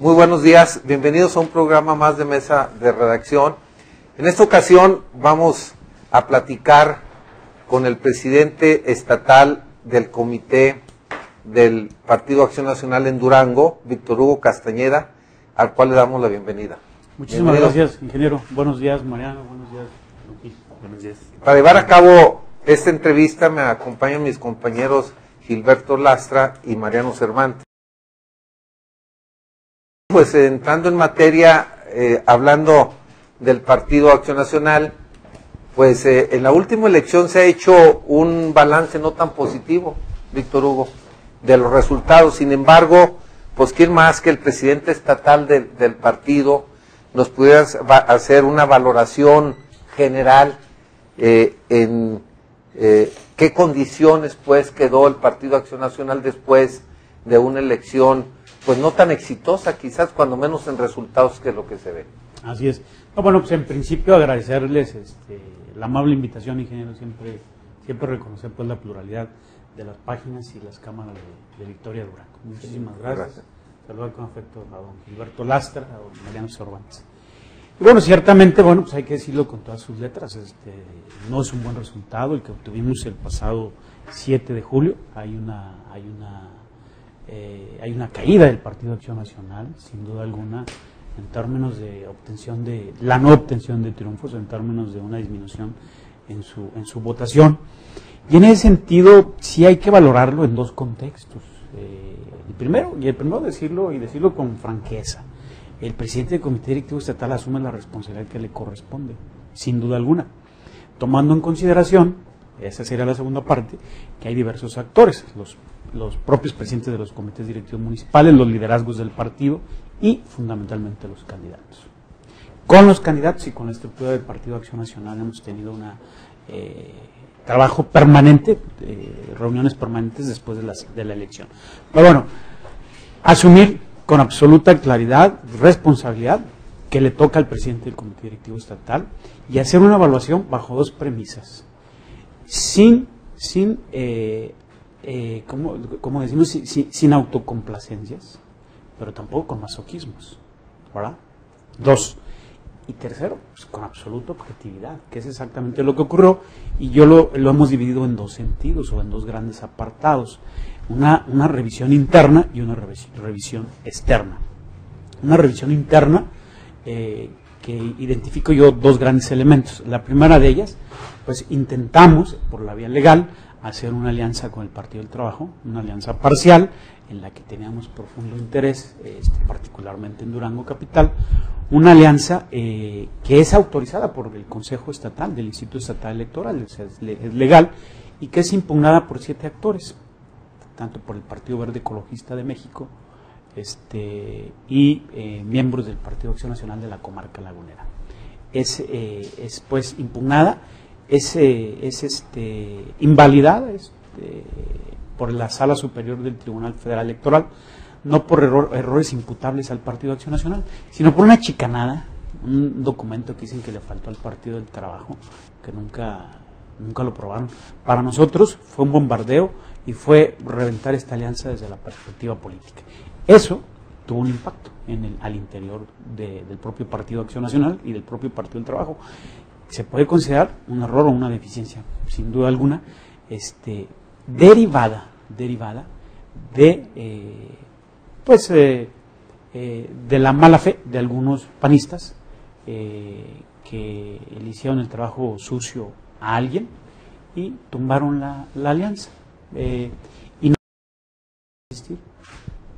Muy buenos días, bienvenidos a un programa más de Mesa de Redacción. En esta ocasión vamos a platicar con el presidente estatal del Comité del Partido Acción Nacional en Durango, Víctor Hugo Castañeda, al cual le damos la bienvenida. Muchísimas gracias, ingeniero. Buenos días, Mariano. Buenos días, Luqui. Buenos días. Para llevar a cabo esta entrevista me acompañan mis compañeros Gilberto Lastra y Mariano Cervantes. Pues entrando en materia, hablando del Partido Acción Nacional, pues en la última elección se ha hecho un balance no tan positivo, Víctor Hugo, de los resultados. Sin embargo, pues quién más que el presidente estatal del partido nos pudiera hacer una valoración general en qué condiciones pues quedó el Partido Acción Nacional después de una elección pues no tan exitosa, quizás cuando menos en resultados que lo que se ve. Así es. No, bueno, pues en principio agradecerles la amable invitación, ingeniero, siempre reconocer pues la pluralidad de las páginas y las cámaras de Victoria Durango. Muchísimas gracias. Saludar con afecto a don Gilberto Lastra, a don Mariano Cervantes. Y bueno, ciertamente, bueno, pues hay que decirlo con todas sus letras, no es un buen resultado el que obtuvimos el pasado 7 de julio, hay una caída del Partido Acción Nacional, sin duda alguna, en términos de obtención de, la no obtención de triunfos, en términos de una disminución en su votación. Y en ese sentido, sí hay que valorarlo en dos contextos. El primero decirlo con franqueza, el presidente del Comité Directivo Estatal asume la responsabilidad que le corresponde, sin duda alguna, tomando en consideración, esa sería la segunda parte, que hay diversos actores, los propios presidentes de los comités directivos municipales, los liderazgos del partido y fundamentalmente los candidatos. Con los candidatos y con la estructura del Partido Acción Nacional hemos tenido un trabajo permanente, reuniones permanentes después de la elección. Pero bueno, asumir con absoluta claridad, responsabilidad, que le toca al presidente del Comité Directivo Estatal y hacer una evaluación bajo dos premisas, sin autocomplacencias, pero tampoco con masoquismos, ¿verdad? Dos. Y tercero, pues con absoluta objetividad, que es exactamente lo que ocurrió, y yo lo hemos dividido en dos sentidos, o en dos grandes apartados, una revisión interna y una revisión externa. Una revisión interna que identifico yo dos grandes elementos. La primera de ellas, pues intentamos, por la vía legal, hacer una alianza con el Partido del Trabajo, una alianza parcial, en la que teníamos profundo interés, particularmente en Durango Capital, una alianza que es autorizada por el Consejo Estatal, del Instituto Estatal Electoral, es legal, y que es impugnada por 7 actores, tanto por el Partido Verde Ecologista de México y miembros del Partido Acción Nacional de la Comarca Lagunera. Es pues impugnada, es invalidada por la Sala Superior del Tribunal Federal Electoral, no por errores imputables al Partido Acción Nacional, sino por una chicanada, un documento que dicen que le faltó al Partido del Trabajo, que nunca lo probaron. Para nosotros fue un bombardeo y fue reventar esta alianza desde la perspectiva política. Eso tuvo un impacto al interior del propio Partido Acción Nacional y del propio Partido del Trabajo. Se puede considerar un error o una deficiencia, sin duda alguna, derivada de la mala fe de algunos panistas que le hicieron el trabajo sucio a alguien y tumbaron la alianza. Y no existir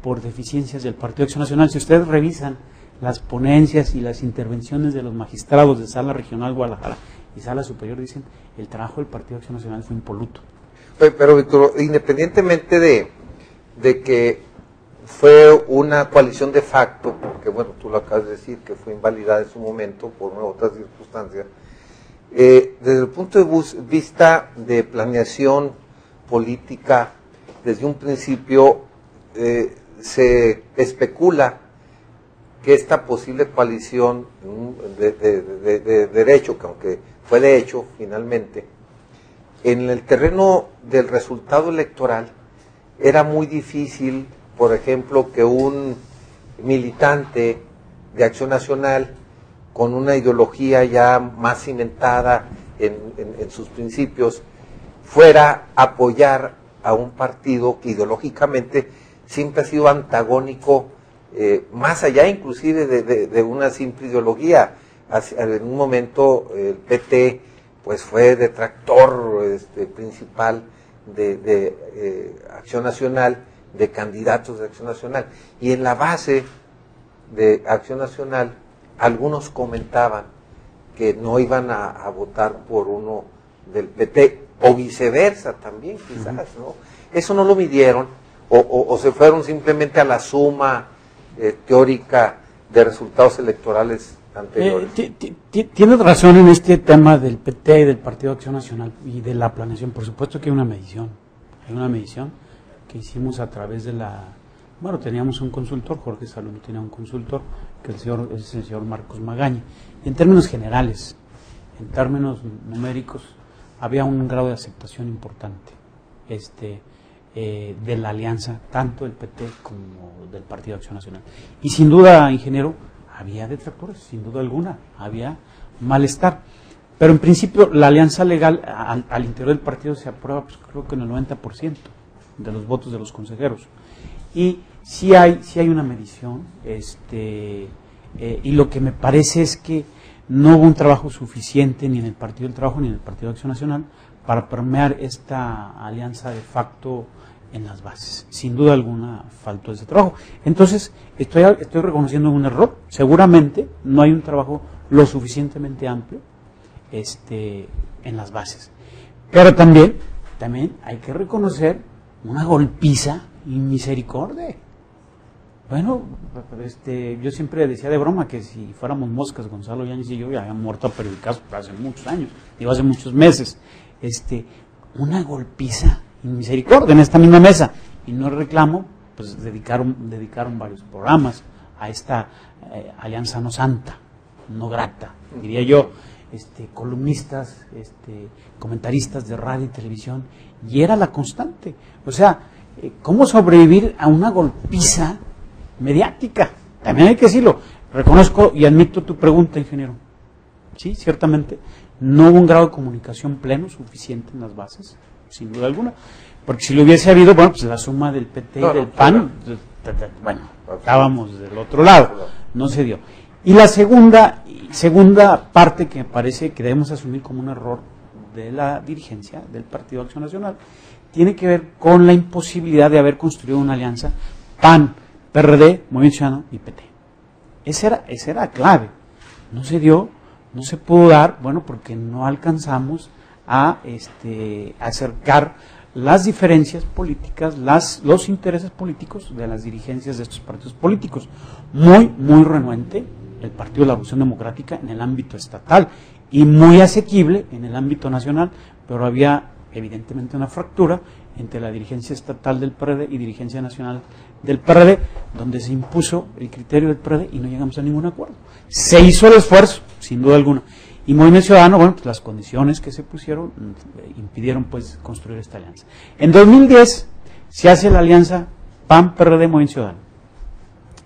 por deficiencias del Partido Acción Nacional. Si ustedes revisan las ponencias y las intervenciones de los magistrados de Sala Regional Guadalajara y Sala Superior, dicen el trabajo del Partido Acción Nacional fue impoluto. Pero Víctor, independientemente de que fue una coalición de facto, porque bueno, tú lo acabas de decir, que fue invalidada en su momento por otras circunstancias, desde el punto de vista de planeación política, desde un principio se especula que esta posible coalición de derecho, que aunque fue de hecho finalmente, en el terreno del resultado electoral era muy difícil, por ejemplo, que un militante de Acción Nacional con una ideología ya más cimentada en sus principios, fuera a apoyar a un partido que ideológicamente siempre ha sido antagónico, más allá inclusive de una simple ideología. En un momento el PT pues fue detractor principal de Acción Nacional, de candidatos de Acción Nacional, y en la base de Acción Nacional algunos comentaban que no iban a votar por uno del PT, o viceversa también quizás, ¿no? Eso no lo midieron, o se fueron simplemente a la suma teórica de resultados electorales anteriores. Tienes razón en este tema del PT y del Partido Acción Nacional y de la planeación. Por supuesto que hay una medición que hicimos a través de teníamos un consultor, Jorge Salud tenía un consultor, que es el señor Marcos Magaña. Y en términos generales, en términos numéricos, había un grado de aceptación importante de la alianza, tanto del PT como del Partido Acción Nacional. Y sin duda, ingeniero, había detractores, sin duda alguna, había malestar. Pero en principio la alianza legal al interior del partido se aprueba, pues, creo que en el 90% de los votos de los consejeros. Y sí hay una medición, y lo que me parece es que no hubo un trabajo suficiente ni en el Partido del Trabajo ni en el Partido de Acción Nacional para permear esta alianza de facto en las bases. Sin duda alguna faltó ese trabajo. Entonces, estoy reconociendo un error. Seguramente no hay un trabajo lo suficientemente amplio en las bases. Pero también hay que reconocer una golpiza y misericordia. Bueno, yo siempre decía de broma que si fuéramos moscas, Gonzalo Yáñez y yo ya habíamos muerto a periodicazos hace muchos años, digo hace muchos meses. Una golpiza y misericordia en esta misma mesa. Y no reclamo, pues dedicaron varios programas a esta alianza no santa, no grata, diría yo, columnistas, comentaristas de radio y televisión, y era la constante. O sea, ¿cómo sobrevivir a una golpiza mediática? También hay que decirlo. Reconozco y admito tu pregunta, ingeniero. Sí, ciertamente, no hubo un grado de comunicación pleno suficiente en las bases, sin duda alguna. Porque si lo hubiese habido, bueno, pues la suma del PT y del PAN, bueno, estábamos del otro lado. No se dio. Y la segunda parte que me parece que debemos asumir como un error de la dirigencia del Partido Acción Nacional tiene que ver con la imposibilidad de haber construido una alianza PAN, PRD, Movimiento Ciudadano y PT. Esa era clave. No se dio, no se pudo dar, bueno, porque no alcanzamos a acercar las diferencias políticas, los intereses políticos de las dirigencias de estos partidos políticos. Muy, muy renuente el Partido de la Revolución Democrática en el ámbito estatal y muy asequible en el ámbito nacional, pero había evidentemente una fractura entre la dirigencia estatal del PRD y dirigencia nacional del PRD, donde se impuso el criterio del PRD y no llegamos a ningún acuerdo. Se hizo el esfuerzo, sin duda alguna, y Movimiento Ciudadano, bueno, pues las condiciones que se pusieron impidieron pues construir esta alianza. En 2010 se hace la alianza PAN-PRD-Movimiento Ciudadano,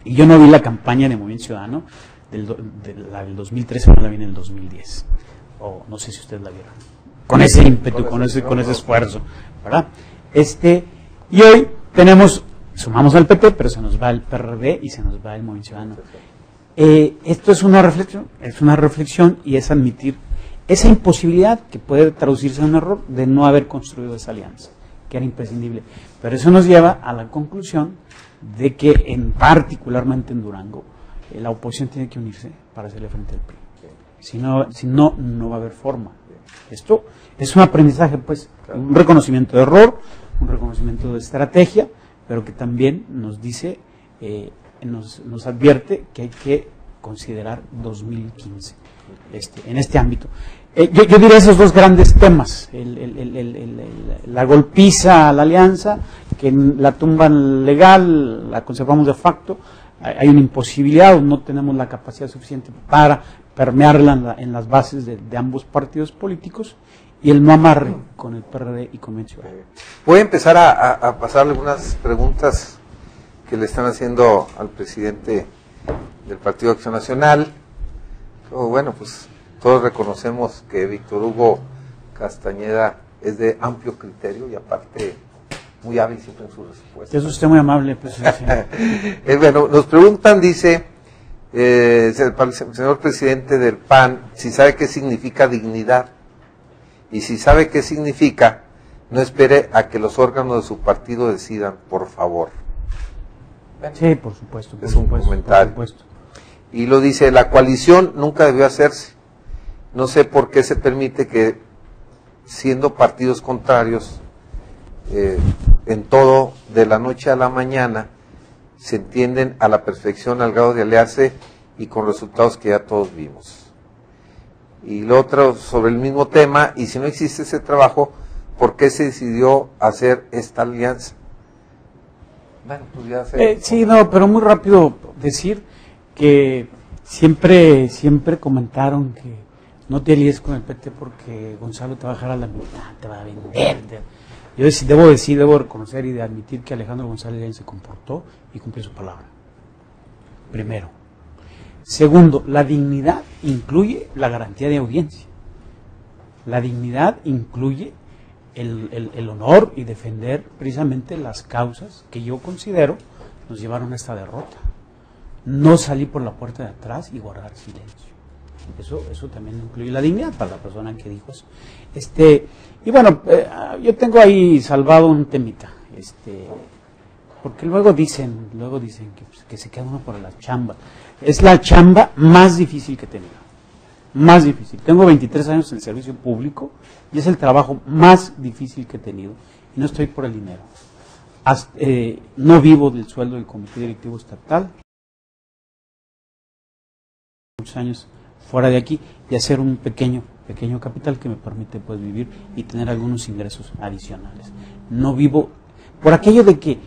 y yo no vi la campaña de Movimiento Ciudadano la del 2013, no la vi en el 2010, o no sé si ustedes la vieron, con ese ímpetu, con ese esfuerzo, ¿verdad? Y hoy sumamos al PP, pero se nos va el PRD y se nos va el Movimiento Ciudadano. Esto es una reflexión y es admitir esa imposibilidad que puede traducirse en un error de no haber construido esa alianza, que era imprescindible. Pero eso nos lleva a la conclusión de que particularmente en Durango, la oposición tiene que unirse para hacerle frente al PRI. Si no, no va a haber forma. Esto es un aprendizaje, pues, un reconocimiento de error, un reconocimiento de estrategia, pero que también nos dice, nos advierte que hay que considerar 2015 en este ámbito. Yo diría esos dos grandes temas, la golpiza a la alianza, que la tumba legal la conservamos de facto, hay una imposibilidad, no tenemos la capacidad suficiente para permearla en las bases de ambos partidos políticos, y el no amarre con el PRD y con Movimiento Ciudadano. Voy a empezar a pasarle algunas preguntas que le están haciendo al presidente del Partido Acción Nacional. Pero bueno, pues todos reconocemos que Víctor Hugo Castañeda es de amplio criterio y aparte muy hábil siempre en sus respuestas. Eso es usted muy amable, presidente. Bueno, nos preguntan, dice el señor presidente del PAN, si sabe qué significa dignidad. Y si sabe qué significa, no espere a que los órganos de su partido decidan, por favor. Bueno, sí, por supuesto. Es un comentario. Por supuesto. Y lo dice, la coalición nunca debió hacerse. No sé por qué se permite que, siendo partidos contrarios, en todo, de la noche a la mañana, se entienden a la perfección al grado de aliarse y con resultados que ya todos vimos. Y lo otro sobre el mismo tema, y si no existe ese trabajo, ¿por qué se decidió hacer esta alianza? Bueno, pues ya sé. Sí, no, pero muy rápido decir que siempre comentaron que no te alíes con el PT porque Gonzalo te va a dejar a la mitad, te va a vender. Yo debo reconocer y de admitir que Alejandro González se comportó y cumplió su palabra. Primero. Segundo, la dignidad incluye la garantía de audiencia. La dignidad incluye el honor y defender precisamente las causas que yo considero nos llevaron a esta derrota. No salir por la puerta de atrás y guardar silencio. Eso también incluye la dignidad para la persona que dijo eso. Y bueno, yo tengo ahí salvado un temita, porque luego dicen que se queda uno por la chamba. Es la chamba más difícil que he tenido. Más difícil. Tengo 23 años en el servicio público y es el trabajo más difícil que he tenido. Y no estoy por el dinero. No vivo del sueldo del Comité Directivo Estatal. Muchos años fuera de aquí y hacer un pequeño capital que me permite pues vivir y tener algunos ingresos adicionales. No vivo por aquello de que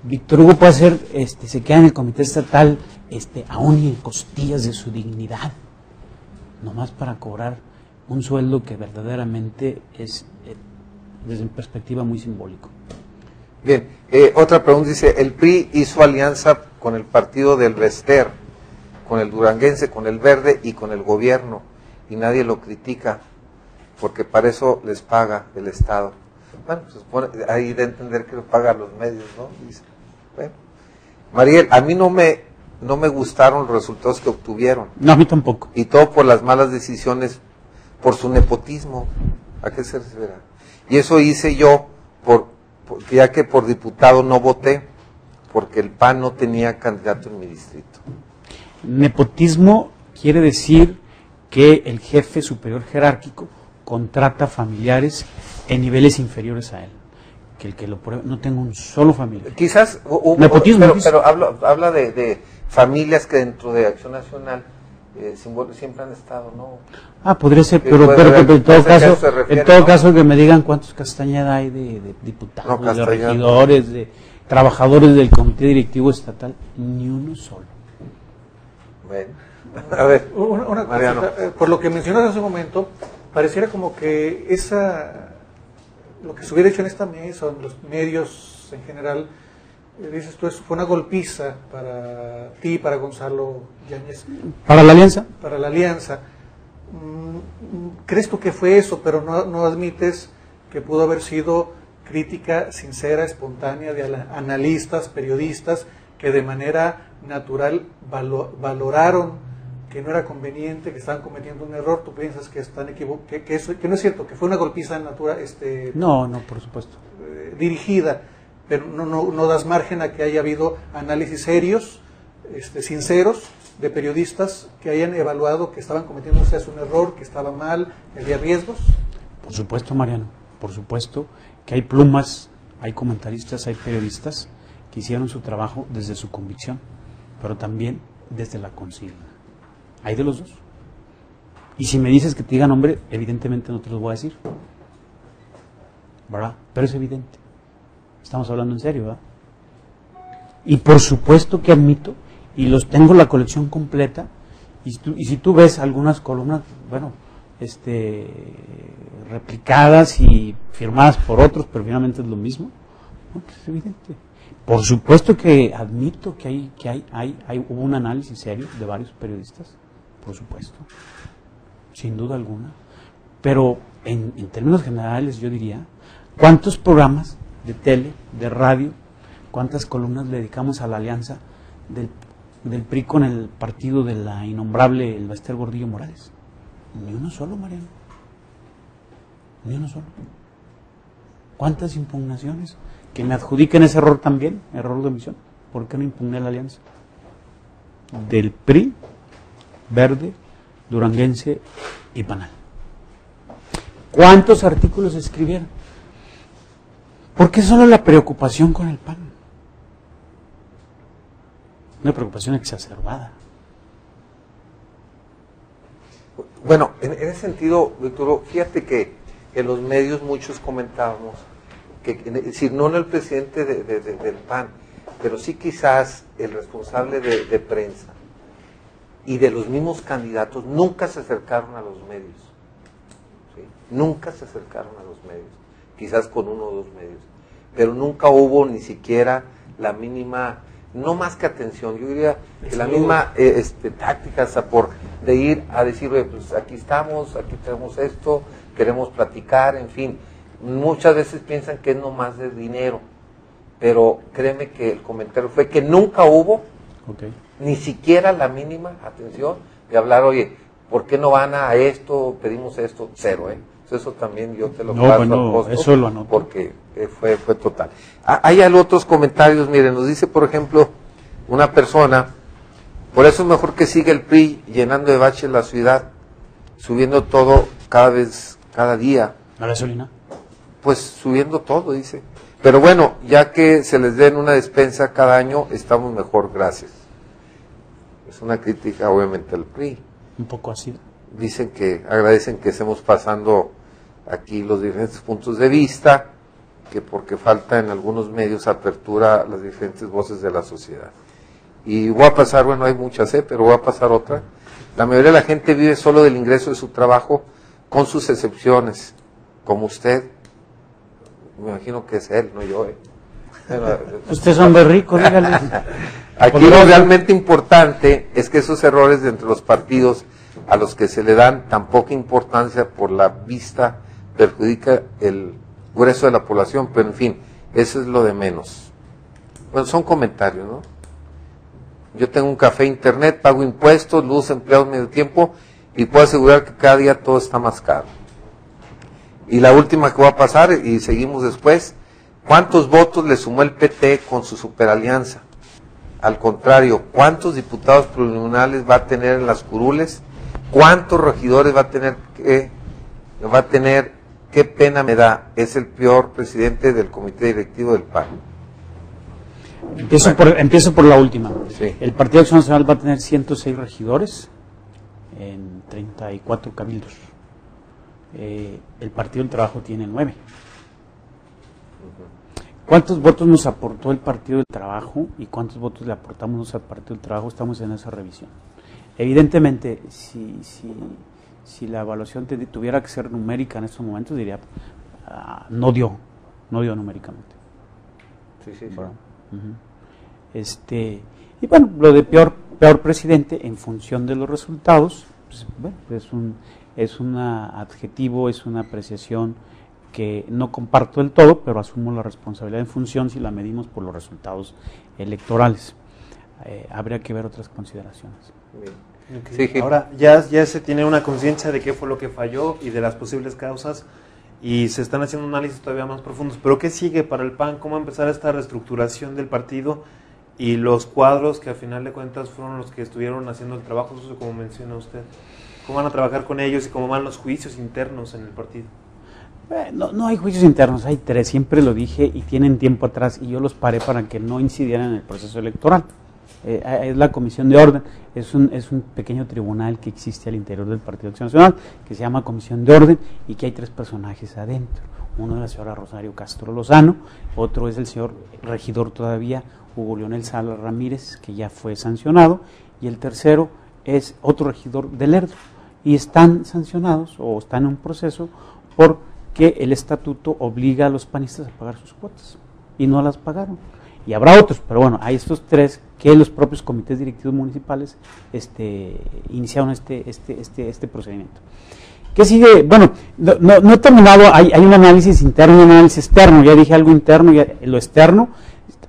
Víctor Hugo puede hacer, se queda en el comité estatal, aún y en costillas de su dignidad, nomás para cobrar un sueldo que verdaderamente es, desde mi perspectiva, muy simbólico. Bien, otra pregunta dice, el PRI hizo alianza con el partido del Bester, con el duranguense, con el verde y con el gobierno, y nadie lo critica, porque para eso les paga el Estado. Bueno, se supone, ahí de entender que lo pagan los medios, ¿no? Dice, bueno. Mariel, a mí no me gustaron los resultados que obtuvieron. No, a mí tampoco. Y todo por las malas decisiones, por su nepotismo. ¿A qué se refiere? Y eso hice yo, ya que por diputado no voté, porque el PAN no tenía candidato en mi distrito. Nepotismo quiere decir que el jefe superior jerárquico contrata familiares en niveles inferiores a él. Que el que lo pruebe, no tengo un solo familiar. Quizás nepotismo, pero habla de familias que dentro de Acción Nacional siempre han estado, ¿no? Podría ser, pero en todo caso que me digan cuántos Castañeda hay de diputados, de regidores, de trabajadores del Comité Directivo Estatal, ni uno solo. Bueno, a ver, una cosa, por lo que mencionas hace un momento, pareciera como que lo que se hubiera hecho en esta mesa, en los medios en general, dices tú, eso fue una golpiza para ti, para Gonzalo Yáñez. ¿Para la alianza? Para la alianza. ¿Crees tú que fue eso, pero no admites que pudo haber sido crítica sincera, espontánea de analistas, periodistas, que de manera natural valoraron que no era conveniente, que estaban cometiendo un error? ¿Tú piensas que están equivocados, que no es cierto, que fue una golpiza natural, No, por supuesto. Dirigida, pero no das margen a que haya habido análisis serios, sinceros, de periodistas que hayan evaluado que estaban cometiendo un error, que estaba mal, que había riesgos? Por supuesto, Mariano, por supuesto que hay plumas, hay comentaristas, hay periodistas que hicieron su trabajo desde su convicción, pero también desde la consigna. Hay de los dos. Y si me dices que te diga nombre, evidentemente no te los voy a decir, ¿verdad? Pero es evidente. Estamos hablando en serio, ¿verdad? Y por supuesto que admito, y los tengo la colección completa, y si tú ves algunas columnas, bueno, replicadas y firmadas por otros, pero finalmente es lo mismo, ¿no? Pues es evidente. Por supuesto que admito que hubo un análisis serio de varios periodistas, por supuesto, sin duda alguna, pero en términos generales yo diría, ¿cuántos programas de tele, de radio, cuántas columnas le dedicamos a la alianza del PRI con el partido de la innombrable el Bester Gordillo Morales? Ni uno solo, Mariano, ni uno solo. ¿Cuántas impugnaciones? Que me adjudiquen ese error también, error de omisión. ¿Por qué no impugné la alianza? Del PRI, Verde, Duranguense y Panal. ¿Cuántos artículos escribieron? ¿Por qué solo la preocupación con el PAN? Una preocupación exacerbada. Bueno, en ese sentido, Víctor, fíjate que en los medios muchos comentábamos que, es decir, no el presidente del PAN, pero sí quizás el responsable de prensa y de los mismos candidatos nunca se acercaron a los medios, ¿sí? Nunca se acercaron a los medios, quizás con uno o dos medios, pero nunca hubo ni siquiera la mínima, no más que atención, yo diría que la misma táctica hasta de ir a decir, pues aquí estamos, aquí tenemos esto, queremos platicar, en fin. Muchas veces piensan que es nomás de dinero, pero créeme que el comentario fue que nunca hubo ni siquiera la mínima atención de hablar, oye, ¿por qué no van a esto? Pedimos esto, cero, Eso también yo te lo paso al costo, eso lo anoto. Porque fue total. Hay otros comentarios, miren, nos dice, por ejemplo, una persona, por eso es mejor que siga el PRI llenando de baches la ciudad, subiendo todo cada día. ¿La gasolina? Pues subiendo todo, dice. Pero bueno, ya que se les den una despensa cada año, estamos mejor, gracias. Es una crítica obviamente al PRI. Un poco así. Dicen que agradecen que estemos pasando aquí los diferentes puntos de vista, que porque falta en algunos medios apertura a las diferentes voces de la sociedad. Y voy a pasar, bueno, hay muchas, pero voy a pasar otra. La mayoría de la gente vive solo del ingreso de su trabajo, con sus excepciones, como usted. Me imagino que es él, no yo. Usted es hombre rico, dígale. Aquí lo realmente importante es que esos errores de entre los partidos a los que se le dan tan poca importancia por la vista perjudica el grueso de la población, pero en fin, eso es lo de menos. Bueno, son comentarios, ¿no? Yo tengo un café, internet, pago impuestos, luz, empleados, medio tiempo, y puedo asegurar que cada día todo está más caro. Y la última que va a pasar, y seguimos después, ¿cuántos votos le sumó el PT con su superalianza? Al contrario, ¿cuántos diputados plurinominales va a tener en las curules? ¿Cuántos regidores va a tener? ¿Qué pena me da? Es el peor presidente del comité directivo del PAN. Empiezo por la última. Sí. El Partido Acción Nacional va a tener 106 regidores en 34 cabildos. El Partido del Trabajo tiene 9. ¿Cuántos votos nos aportó el Partido del Trabajo y cuántos votos le aportamos al Partido del Trabajo? Estamos en esa revisión. Evidentemente, si la evaluación tuviera que ser numérica en estos momentos, diría, no dio numéricamente. Sí. Bueno, y bueno, lo de peor presidente en función de los resultados, pues, bueno, es un adjetivo, es una apreciación que no comparto del todo, pero asumo la responsabilidad en función si la medimos por los resultados electorales. Habría que ver otras consideraciones. Okay. Sí. Ahora ya se tiene una conciencia de qué fue lo que falló y de las posibles causas, y se están haciendo análisis todavía más profundos. Pero ¿qué sigue para el PAN? ¿Cómo empezar esta reestructuración del partido y los cuadros que a final de cuentas fueron los que estuvieron haciendo el trabajo sucio, como menciona usted? ¿Cómo van a trabajar con ellos y cómo van los juicios internos en el partido? No hay juicios internos, hay 3, siempre lo dije, y tienen tiempo atrás, y yo los paré para que no incidieran en el proceso electoral. Es la Comisión de Orden, es un pequeño tribunal que existe al interior del Partido Acción Nacional, que se llama Comisión de Orden, y que hay 3 personajes adentro. Uno es la señora Rosario Castro Lozano, otro es el señor regidor todavía, Hugo Leonel Salas Ramírez, que ya fue sancionado, y el tercero es otro regidor de Lerdo, y están sancionados, o están en un proceso, porque el estatuto obliga a los panistas a pagar sus cuotas, y no las pagaron. y habrá otros, pero bueno, hay estos 3 que los propios comités directivos municipales iniciaron este procedimiento. ¿Qué sigue? Bueno, no he terminado, hay un análisis interno y un análisis externo, ya dije algo interno, lo externo,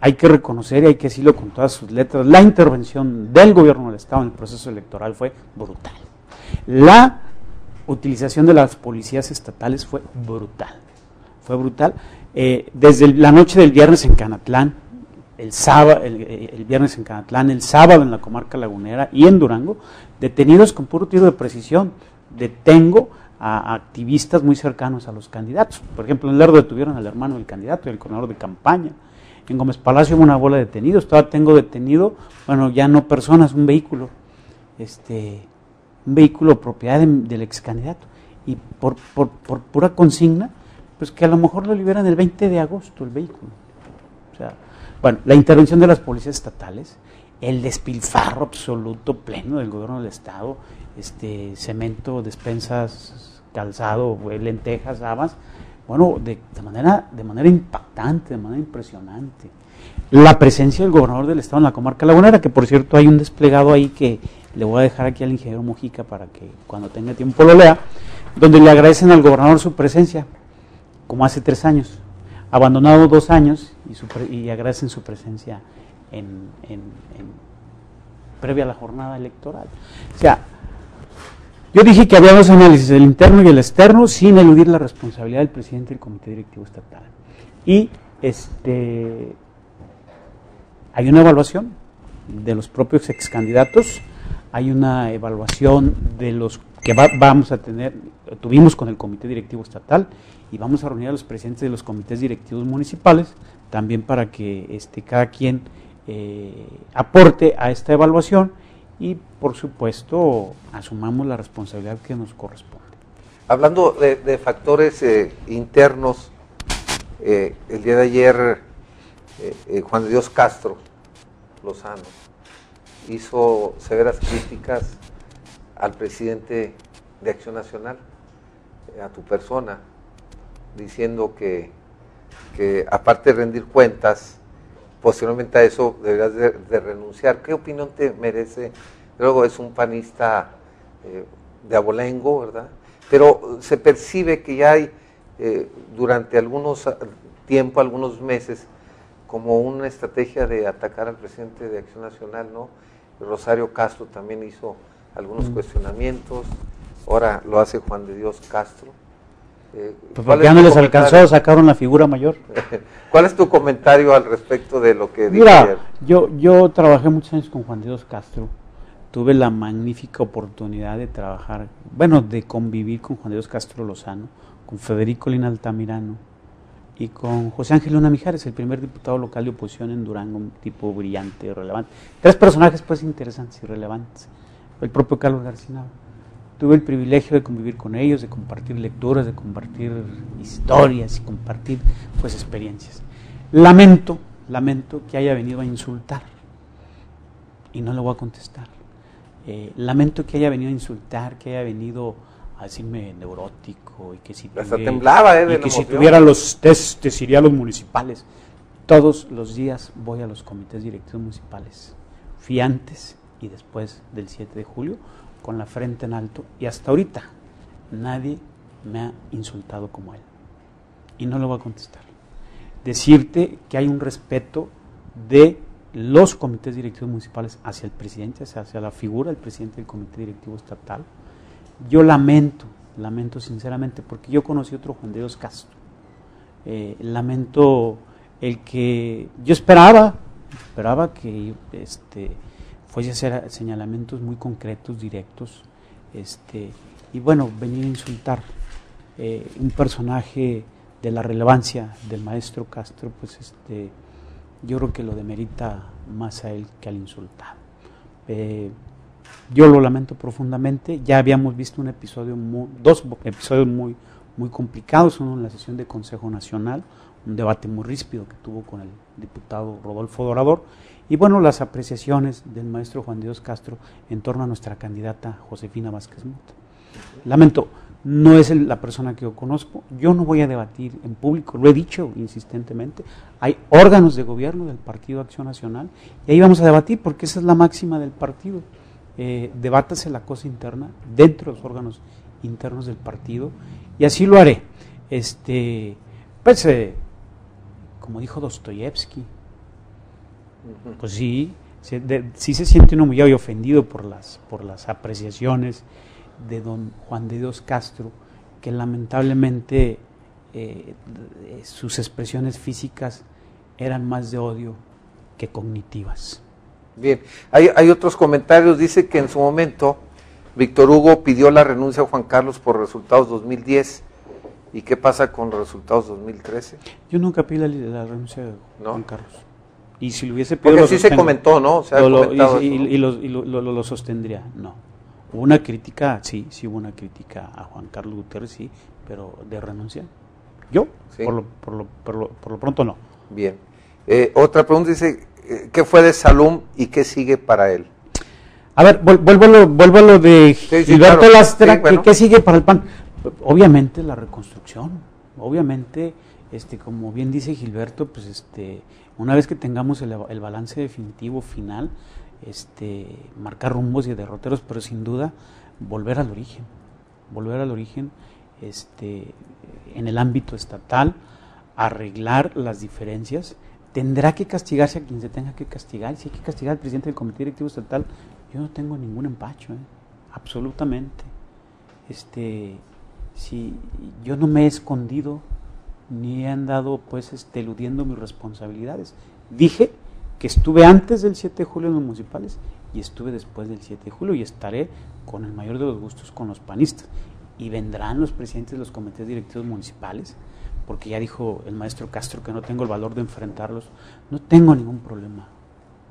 hay que reconocer y hay que decirlo con todas sus letras, la intervención del gobierno del Estado en el proceso electoral fue brutal. La utilización de las policías estatales fue brutal. Desde la noche del viernes en Canatlán, el viernes en Canatlán, el sábado en la comarca lagunera y en Durango, detenidos con puro tiro de precisión. Detengo a activistas muy cercanos a los candidatos. Por ejemplo, en Lerdo detuvieron al hermano del candidato y al coordinador de campaña. En Gómez Palacio hubo una bola de detenidos. Todavía tengo detenido, bueno, ya no personas, un vehículo propiedad del ex candidato. Y por pura consigna, pues que a lo mejor lo liberan el 20 de agosto el vehículo. O sea, bueno, la intervención de las policías estatales, el despilfarro absoluto pleno del gobierno del Estado, cemento, despensas, calzado, lentejas, habas, bueno, de manera impactante, de manera impresionante. La presencia del gobernador del Estado en la comarca lagunera, que por cierto hay un desplegado ahí que le voy a dejar aquí al ingeniero Mojica para que cuando tenga tiempo lo lea, donde le agradecen al gobernador su presencia, como hace 3 años, abandonado 2 años y agradecen su presencia previa a la jornada electoral. O sea, yo dije que había 2 análisis, el interno y el externo, sin eludir la responsabilidad del presidente del comité directivo estatal. Y hay una evaluación de los propios ex candidatos, hay una evaluación de los que tuvimos con el comité directivo estatal, y vamos a reunir a los presidentes de los comités directivos municipales, también para que cada quien aporte a esta evaluación y, por supuesto, asumamos la responsabilidad que nos corresponde. Hablando de factores internos, el día de ayer Juan de Dios Castro Lozano hizo severas críticas al presidente de Acción Nacional, a tu persona, diciendo que aparte de rendir cuentas, posteriormente a eso deberás de renunciar. ¿Qué opinión te merece? Luego es un panista de abolengo, ¿verdad? Pero se percibe que ya hay durante algunos meses, como una estrategia de atacar al presidente de Acción Nacional, ¿no? Rosario Castro también hizo algunos cuestionamientos, ahora lo hace Juan de Dios Castro. Porque ya no les alcanzó, sacaron la figura mayor. ¿Cuál es tu comentario al respecto de lo que dije ayer? Yo trabajé muchos años con Juan de Dios Castro, tuve la magnífica oportunidad de trabajar, de convivir con Juan de Dios Castro Lozano, con Federico Lina Altamirano y con José Ángel Luna Mijares, el primer diputado local de oposición en Durango, un tipo brillante, relevante. 3 personajes pues interesantes y relevantes, el propio Carlos García. Tuve el privilegio de convivir con ellos, de compartir lecturas, de compartir historias y compartir pues experiencias. Lamento que haya venido a insultar y no le voy a contestar. Lamento que haya venido a insultar, que haya venido a decirme neurótico y que si hasta temblaba, y que si tuviera los testes iría a los municipales. Todos los días voy a los comités directivos municipales. Fui antes y después del 7 de julio con la frente en alto, y hasta ahorita nadie me ha insultado como él. Y no lo voy a contestar. Decirte que hay un respeto de los comités directivos municipales hacia el presidente, hacia la figura del presidente del comité directivo estatal. Yo lamento sinceramente, porque yo conocí otro Juan de Dios Castro. Lamento el que yo esperaba que fuese a hacer señalamientos muy concretos, directos, y bueno, venir a insultar un personaje de la relevancia del maestro Castro, pues yo creo que lo demerita más a él que al insultado. Yo lo lamento profundamente. Ya habíamos visto un episodio, 2 episodios muy complicados, uno en la sesión de Consejo Nacional, un debate muy ríspido que tuvo con el diputado Rodolfo Dorador, y bueno, las apreciaciones del maestro Juan de Dios Castro en torno a nuestra candidata Josefina Vázquez Mota. Lamento, no es la persona que yo conozco. Yo no voy a debatir en público, lo he dicho insistentemente. Hay órganos de gobierno del Partido Acción Nacional y ahí vamos a debatir, porque esa es la máxima del partido. Debátase la cosa interna dentro de los órganos internos del partido, y así lo haré. Pues, como dijo Dostoyevsky, pues sí se siente uno muy ofendido por las apreciaciones de don Juan de Dios Castro, que lamentablemente sus expresiones físicas eran más de odio que cognitivas. Bien, hay otros comentarios. Dice que en su momento Víctor Hugo pidió la renuncia a Juan Carlos por resultados 2010. ¿Y qué pasa con los resultados 2013? Yo nunca pedí la renuncia de Juan Carlos. Y si lo hubiese pedido, porque sí se comentó, ¿no? Lo sostendría. No. Hubo una crítica, sí hubo una crítica a Juan Carlos Gutiérrez, sí, pero de renuncia. Yo, sí. por lo pronto no. Bien. Otra pregunta dice, ¿qué fue de Salum y qué sigue para él? A ver, vuelvo a lo de Gilberto claro. Lastra, sí, bueno. ¿Qué sigue para el PAN? Obviamente la reconstrucción, obviamente, como bien dice Gilberto, pues una vez que tengamos el balance definitivo final, marcar rumbos y derroteros, pero sin duda volver al origen, en el ámbito estatal, arreglar las diferencias. Tendrá que castigarse a quien se tenga que castigar, y si hay que castigar al presidente del Comité Directivo Estatal, yo no tengo ningún empacho, absolutamente. Si yo no me he escondido ni he andado pues eludiendo mis responsabilidades. Dije que estuve antes del 7 de julio en los municipales y estuve después del 7 de julio, y estaré con el mayor de los gustos con los panistas, y vendrán los presidentes de los comités directivos municipales, porque ya dijo el maestro Castro que no tengo el valor de enfrentarlos. No tengo ningún problema,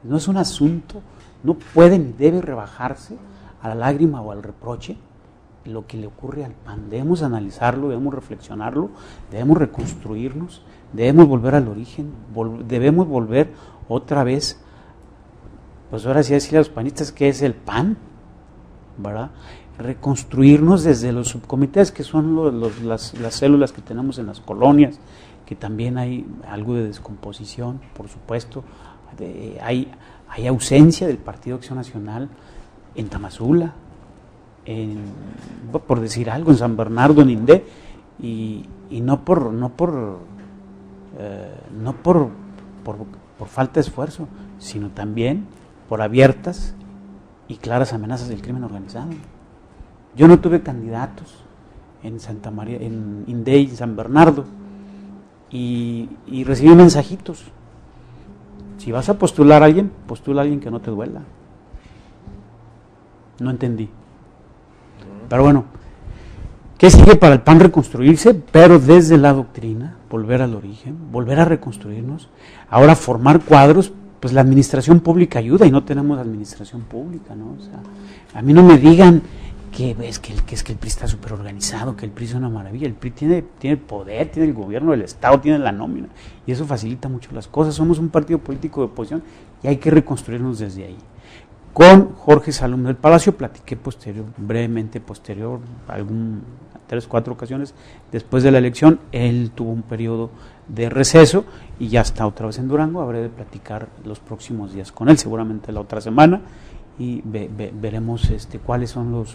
no es un asunto, no puede ni debe rebajarse a la lágrima o al reproche lo que le ocurre al PAN. Debemos analizarlo, debemos reflexionarlo, debemos reconstruirnos, debemos volver al origen, debemos volver otra vez, pues ahora sí decirle a los panistas qué es el PAN, ¿verdad? Reconstruirnos desde los subcomités, que son las células que tenemos en las colonias, que también hay algo de descomposición, por supuesto. Hay ausencia del Partido Acción Nacional en Tamazula, por decir algo, en San Bernardo, en Indé, y no por falta de esfuerzo, sino también por abiertas y claras amenazas del crimen organizado. Yo no tuve candidatos en Santa María, en Indé y San Bernardo, y recibí mensajitos. Si vas a postular a alguien, postula a alguien que no te duela. No entendí. Pero bueno, ¿qué sigue para el PAN? Reconstruirse, pero desde la doctrina, volver al origen, volver a reconstruirnos, ahora formar cuadros. Pues la administración pública ayuda, y no tenemos administración pública, ¿no? O sea, a mí no me digan que el PRI está súper organizado, que el PRI es una maravilla. El PRI tiene el poder, tiene el gobierno del Estado, tiene la nómina, y eso facilita mucho las cosas. Somos un partido político de oposición y hay que reconstruirnos desde ahí. Con Jorge Salum del Palacio platiqué brevemente posterior, 3 o 4 ocasiones después de la elección. Él tuvo un periodo de receso y ya está otra vez en Durango. Habré de platicar los próximos días con él, seguramente la otra semana, y veremos cuáles son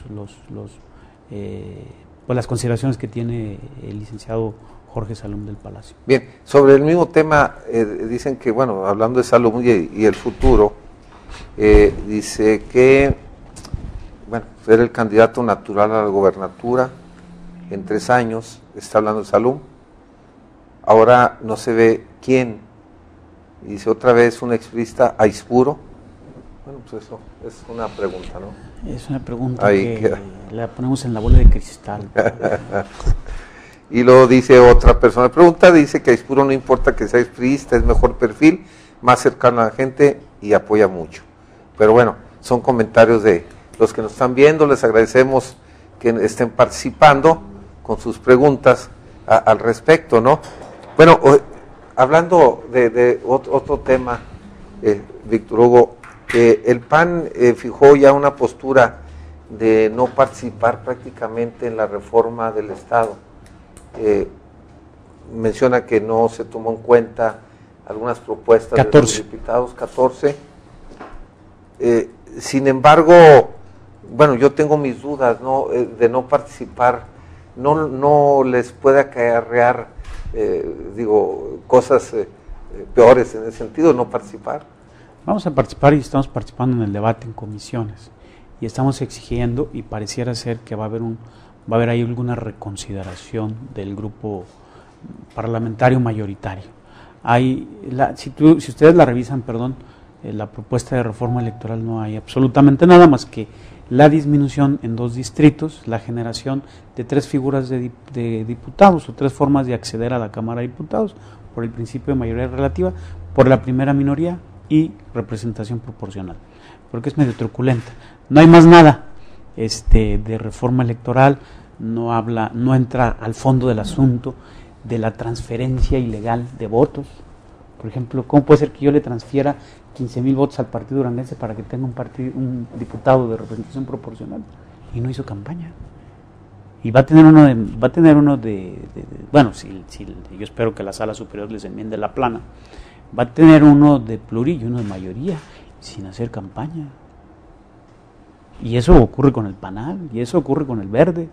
pues las consideraciones que tiene el licenciado Jorge Salum del Palacio. Bien, sobre el mismo tema, dicen que, bueno, hablando de Salum y el futuro, dice que, bueno, ser el candidato natural a la gobernatura en 3 años, está hablando de Salum, ahora no se ve quién, dice otra vez un expriista, Aispuro. Bueno, pues eso es una pregunta, ¿no? Es una pregunta que la ponemos en la bola de cristal. Y luego dice otra persona, pregunta, dice que Aispuro no importa que sea expriista, es mejor perfil, más cercano a la gente y apoya mucho. Pero bueno, son comentarios de los que nos están viendo, les agradecemos que estén participando con sus preguntas al respecto, ¿no? Bueno, hablando de otro tema, Víctor Hugo, el PAN fijó ya una postura de no participar prácticamente en la reforma del Estado. Menciona que no se tomó en cuenta algunas propuestas 14. de los diputados, 14. Sin embargo, bueno, yo tengo mis dudas, ¿no? De no participar, no les puede acarrear, cosas peores en ese sentido, no participar. Vamos a participar y estamos participando en el debate en comisiones y estamos exigiendo, y pareciera ser que va a haber ahí alguna reconsideración del grupo parlamentario mayoritario. Si ustedes la revisan, la propuesta de reforma electoral, no hay absolutamente nada más que la disminución en 2 distritos, la generación de 3 figuras de diputados o 3 formas de acceder a la Cámara de Diputados, por el principio de mayoría relativa, por la primera minoría y representación proporcional, porque es medio truculenta. No hay más nada de reforma electoral, no entra al fondo del asunto de la transferencia ilegal de votos. Por ejemplo, ¿cómo puede ser que yo le transfiera 15,000 votos al partido duranguense para que tenga un diputado de representación proporcional? Y no hizo campaña. Y va a tener uno de bueno, yo espero que la Sala Superior les enmiende la plana, va a tener uno de pluri y uno de mayoría, sin hacer campaña. Y eso ocurre con el PANAL, y eso ocurre con el Verde.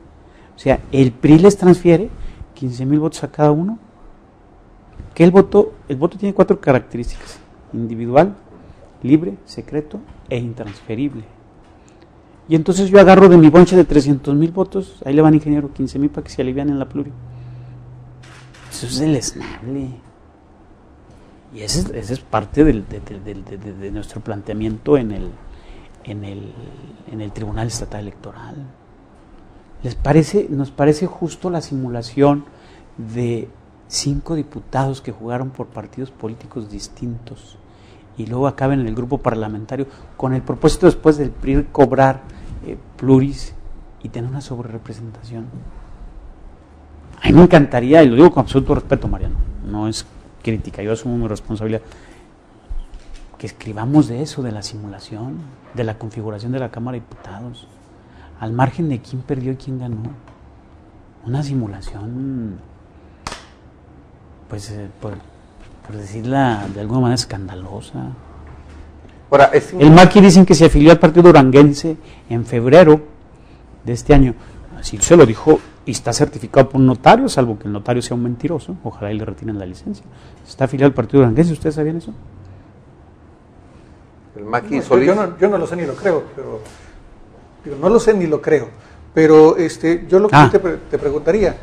O sea, el PRI les transfiere 15,000 votos a cada uno. Que el voto tiene 4 características: individual, libre, secreto e intransferible. Y entonces yo agarro de mi bonche de 300,000 votos, ahí le van, ingeniero, 15,000 para que se alivian en la pluri. Eso es deleznable. Y ese es parte de nuestro planteamiento en el Tribunal Estatal Electoral. ¿Nos parece justo la simulación de 5 diputados que jugaron por partidos políticos distintos y luego acaben en el grupo parlamentario con el propósito después del PRI cobrar pluris y tener una sobrerepresentación? A mí me encantaría, y lo digo con absoluto respeto, Mariano, no es crítica, yo asumo mi responsabilidad, que escribamos de eso, de la simulación, de la configuración de la Cámara de Diputados, al margen de quién perdió y quién ganó. Una simulación, pues, por decirla de alguna manera, escandalosa. Ahora, el Maqui dicen que se afilió al partido duranguense en febrero de este año. Así se lo dijo, y está certificado por un notario, salvo que el notario sea un mentiroso, ojalá y le retiren la licencia. Está afiliado al partido duranguense, ¿ustedes sabían eso? El Maqui Solís. Yo no lo sé ni lo creo, pero no lo sé ni lo creo. Pero yo lo que te preguntaría,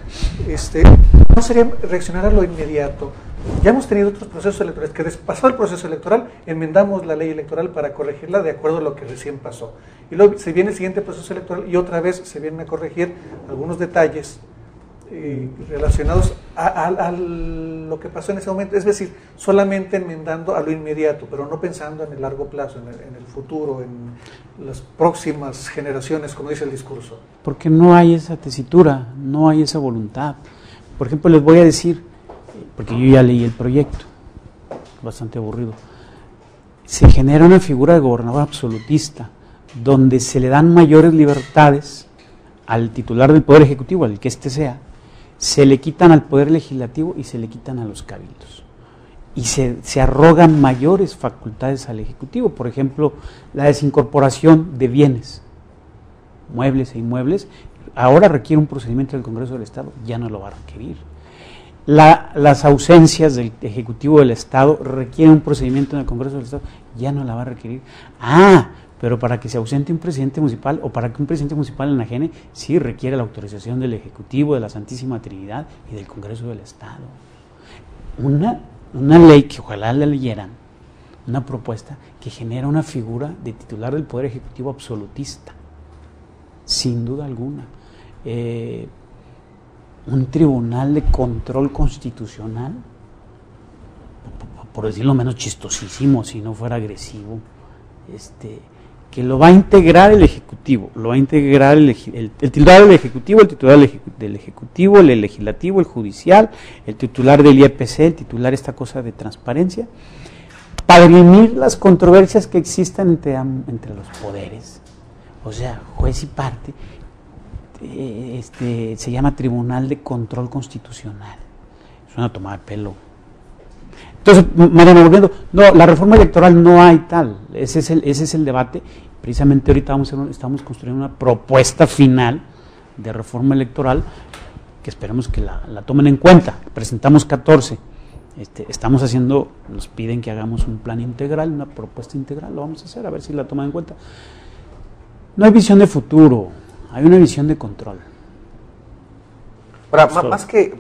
¿no sería reaccionar a lo inmediato? Ya hemos tenido otros procesos electorales, que pasó el proceso electoral, enmendamos la ley electoral para corregirla de acuerdo a lo que recién pasó. Y luego se viene el siguiente proceso electoral y otra vez se vienen a corregir algunos detalles relacionados a lo que pasó en ese momento. Es decir, solamente enmendando a lo inmediato, pero no pensando en el largo plazo, en el futuro, en las próximas generaciones, como dice el discurso. Porque no hay esa tesitura, no hay esa voluntad. Por ejemplo, les voy a decir, porque yo ya leí el proyecto, bastante aburrido. Se genera una figura de gobernador absolutista, donde se le dan mayores libertades al titular del Poder Ejecutivo, al que sea, se le quitan al Poder Legislativo y se le quitan a los cabildos. Y se arrogan mayores facultades al Ejecutivo, por ejemplo, la desincorporación de bienes, muebles e inmuebles, ahora requiere un procedimiento del Congreso del Estado, ya no lo va a requerir. Las ausencias del Ejecutivo del Estado requieren un procedimiento en el Congreso del Estado, ya no la va a requerir. Pero para que se ausente un presidente municipal o para que un presidente municipal enajene, sí requiere la autorización del Ejecutivo, de la Santísima Trinidad y del Congreso del Estado. Una ley que ojalá la leyeran, una propuesta que genera una figura de titular del Poder Ejecutivo absolutista, sin duda alguna. Un tribunal de control constitucional, por decirlo menos chistosísimo, si no fuera agresivo, que lo va a integrar el Ejecutivo, lo va a integrar el titular del Ejecutivo, el titular del Ejecutivo, el Legislativo, el Judicial, el titular del IEPC, el titular esta cosa de transparencia, para dirimir las controversias que existan entre los poderes. o sea, juez y parte, se llama Tribunal de Control Constitucional. Es una tomada de pelo. Entonces, Mariano, volviendo, no, la reforma electoral no hay tal, ese es el debate. Precisamente ahorita estamos construyendo una propuesta final de reforma electoral que esperemos que la tomen en cuenta. Presentamos 14, estamos haciendo, nos piden que hagamos un plan integral, una propuesta integral, lo vamos a hacer, a ver si la toman en cuenta. No hay visión de futuro, hay una visión de control. Ahora, más que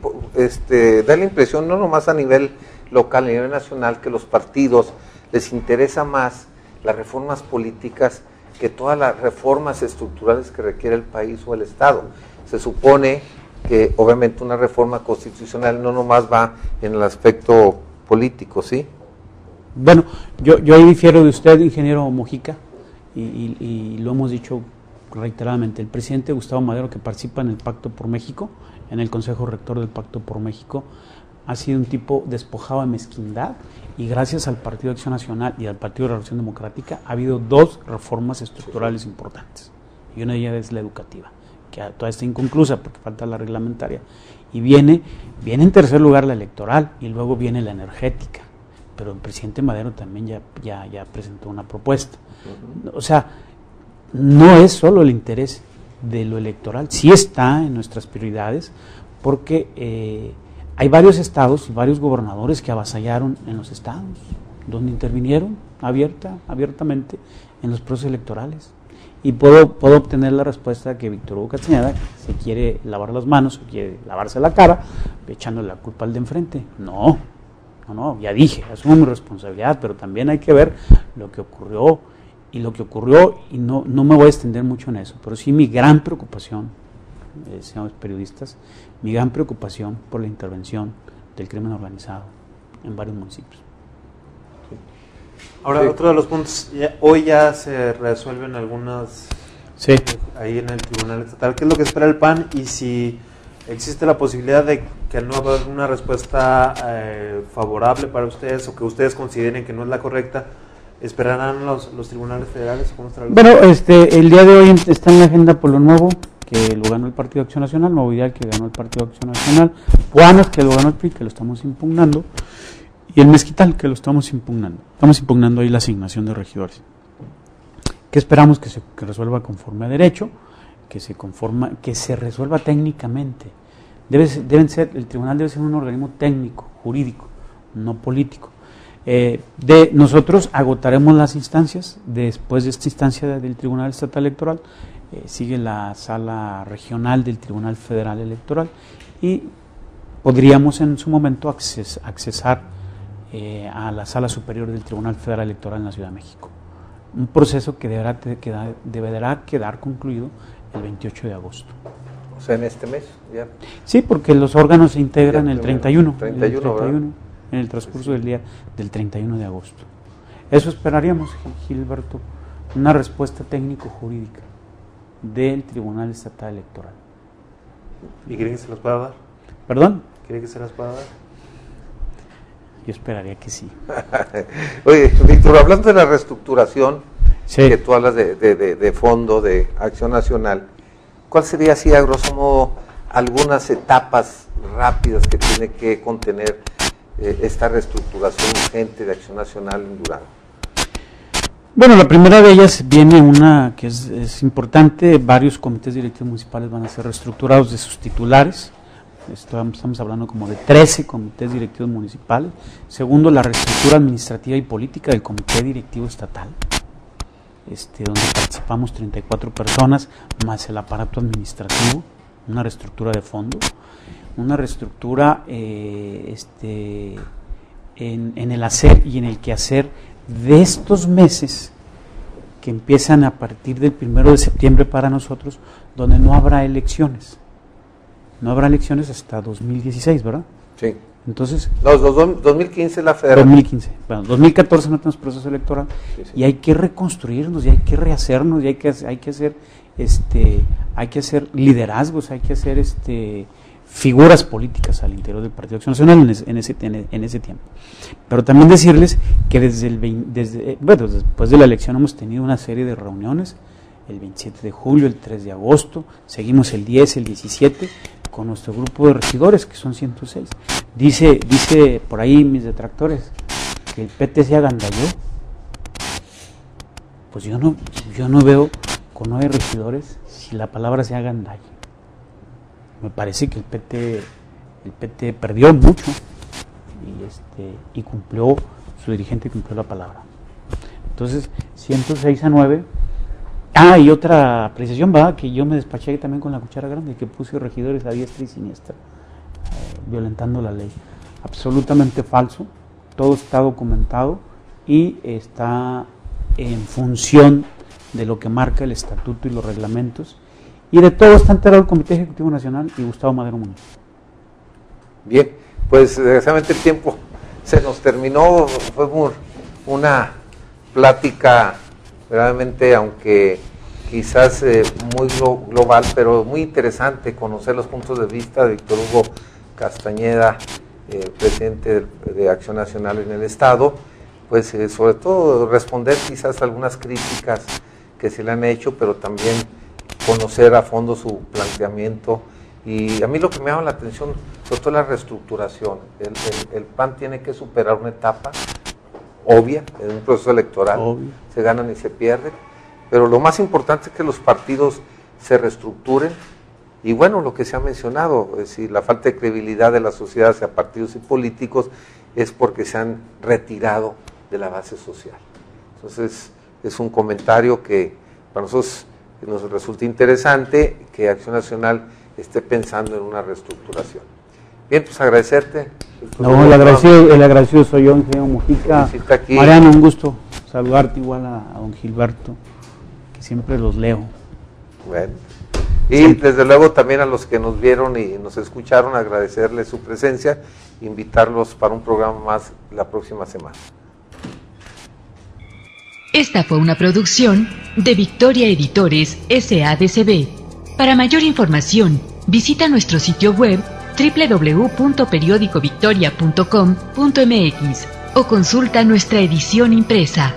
da la impresión, no nomás a nivel local, a nivel nacional, que los partidos les interesa más las reformas políticas que todas las reformas estructurales que requiere el país o el Estado. Se supone que obviamente una reforma constitucional no nomás va en el aspecto político, ¿sí? Bueno, yo ahí difiero de usted, ingeniero Mojica, y lo hemos dicho reiteradamente. El presidente Gustavo Madero, que participa en el Pacto por México, en el Consejo Rector del Pacto por México, ha sido un tipo despojado de mezquindad, y gracias al Partido Acción Nacional y al Partido de la Revolución Democrática ha habido 2 reformas estructurales importantes, y una de ellas es la educativa, que todavía está inconclusa porque falta la reglamentaria, y viene en tercer lugar la electoral, y luego viene la energética, pero el presidente Madero también ya presentó una propuesta. O sea, no es solo el interés de lo electoral, sí está en nuestras prioridades, porque hay varios estados y varios gobernadores que avasallaron en los estados, donde intervinieron abiertamente en los procesos electorales. Y puedo obtener la respuesta que Víctor Hugo Castañeda se quiere lavar las manos, se quiere lavarse la cara, echándole la culpa al de enfrente. No, ya dije, asumo mi responsabilidad, pero también hay que ver lo que ocurrió, y no me voy a extender mucho en eso, pero sí mi gran preocupación, señores periodistas, mi gran preocupación por la intervención del crimen organizado en varios municipios. Ahora, sí. Otro de los puntos, hoy ya se resuelven algunas ahí en el Tribunal Estatal. ¿Qué es lo que espera el PAN? Y si existe la posibilidad de que no haya una respuesta favorable para ustedes, o que ustedes consideren que no es la correcta, ¿esperarán los tribunales federales? ¿Cómo estará? Bueno, el día de hoy está en la agenda por lo nuevo, que lo ganó el Partido Acción Nacional, Nuevo Ideal, que ganó el Partido Acción Nacional, Puanas, que lo ganó el PRI, que lo estamos impugnando, y el Mezquital, que lo estamos impugnando. Estamos impugnando ahí la asignación de regidores, que esperamos que resuelva conforme a derecho, que se resuelva técnicamente. El tribunal debe ser un organismo técnico, jurídico, no político. Nosotros agotaremos las instancias. Después de esta instancia del Tribunal Estatal Electoral, sigue la sala regional del Tribunal Federal Electoral, y podríamos en su momento accesar a la sala superior del Tribunal Federal Electoral en la Ciudad de México. Un proceso que deberá quedar concluido el 28 de agosto. O sea, en este mes ya. Sí, porque los órganos se integran el 31, en el transcurso del día del 31 de agosto. Eso esperaríamos, Gilberto, una respuesta técnico-jurídica del Tribunal Estatal Electoral. ¿Y cree que se las pueda dar? ¿Perdón? ¿Cree que se las pueda dar? Yo esperaría que sí. Oye, Víctor, hablando de la reestructuración, sí, que tú hablas de fondo, de Acción Nacional, ¿cuál sería, así a grosso modo, algunas etapas rápidas que tiene que contener esta reestructuración urgente de Acción Nacional en Durango? Bueno, la primera de ellas viene una que es importante. Varios comités directivos municipales van a ser reestructurados de sus titulares. Estamos hablando como de 13 comités directivos municipales. Segundo, la reestructura administrativa y política del comité directivo estatal, donde participamos 34 personas, más el aparato administrativo, una reestructura de fondo, una reestructura en el hacer y en el quehacer de estos meses que empiezan a partir del 1 de septiembre para nosotros, donde no habrá elecciones. No habrá elecciones hasta 2016, ¿verdad? Sí. Entonces, 2015 la federal. 2015. Bueno, 2014 no tenemos proceso electoral, sí. Y hay que reconstruirnos, y hay que rehacernos, y hay que hacer liderazgos, hay que hacer figuras políticas al interior del Partido Acción Nacional en ese tiempo. Pero también decirles que después de la elección hemos tenido una serie de reuniones el 27 de julio, el 3 de agosto, seguimos el 10, el 17, con nuestro grupo de regidores, que son 106. Dice por ahí mis detractores que el PT se agandalló. Pues yo no veo con 9 regidores si la palabra se agandalla. Me parece que el PT perdió mucho y cumplió, su dirigente cumplió la palabra. Entonces, 106-9. Y otra apreciación, va, que yo me despaché también con la cuchara grande, que puse regidores a diestra y siniestra, violentando la ley. Absolutamente falso, todo está documentado y está en función de lo que marca el estatuto y los reglamentos, y de todo está enterado el Comité Ejecutivo Nacional y Gustavo Madero Muñoz. Bien, pues desgraciadamente el tiempo se nos terminó, fue una plática realmente, aunque quizás muy global, pero muy interesante conocer los puntos de vista de Víctor Hugo Castañeda, presidente de Acción Nacional en el Estado, pues sobre todo responder quizás algunas críticas que se le han hecho, pero también conocer a fondo su planteamiento. Y a mí lo que me llama la atención, sobre todo la reestructuración. El PAN tiene que superar una etapa obvia en un proceso electoral, se ganan y se pierden, pero lo más importante es que los partidos se reestructuren. Y bueno, lo que se ha mencionado, es decir, la falta de credibilidad de la sociedad hacia partidos y políticos es porque se han retirado de la base social. Entonces, es un comentario que para nosotros nos resulta interesante, que Acción Nacional esté pensando en una reestructuración. Bien, pues agradecerte. No, el agradecido soy yo, ingeniero Mujica. Mariano, un gusto saludarte, igual a don Gilberto, que siempre los leo. Bueno. Y desde luego también a los que nos vieron y nos escucharon, agradecerles su presencia, invitarlos para un programa más la próxima semana. Esta fue una producción de Victoria Editores SADCB. Para mayor información, visita nuestro sitio web www.periodicovictoria.com.mx o consulta nuestra edición impresa.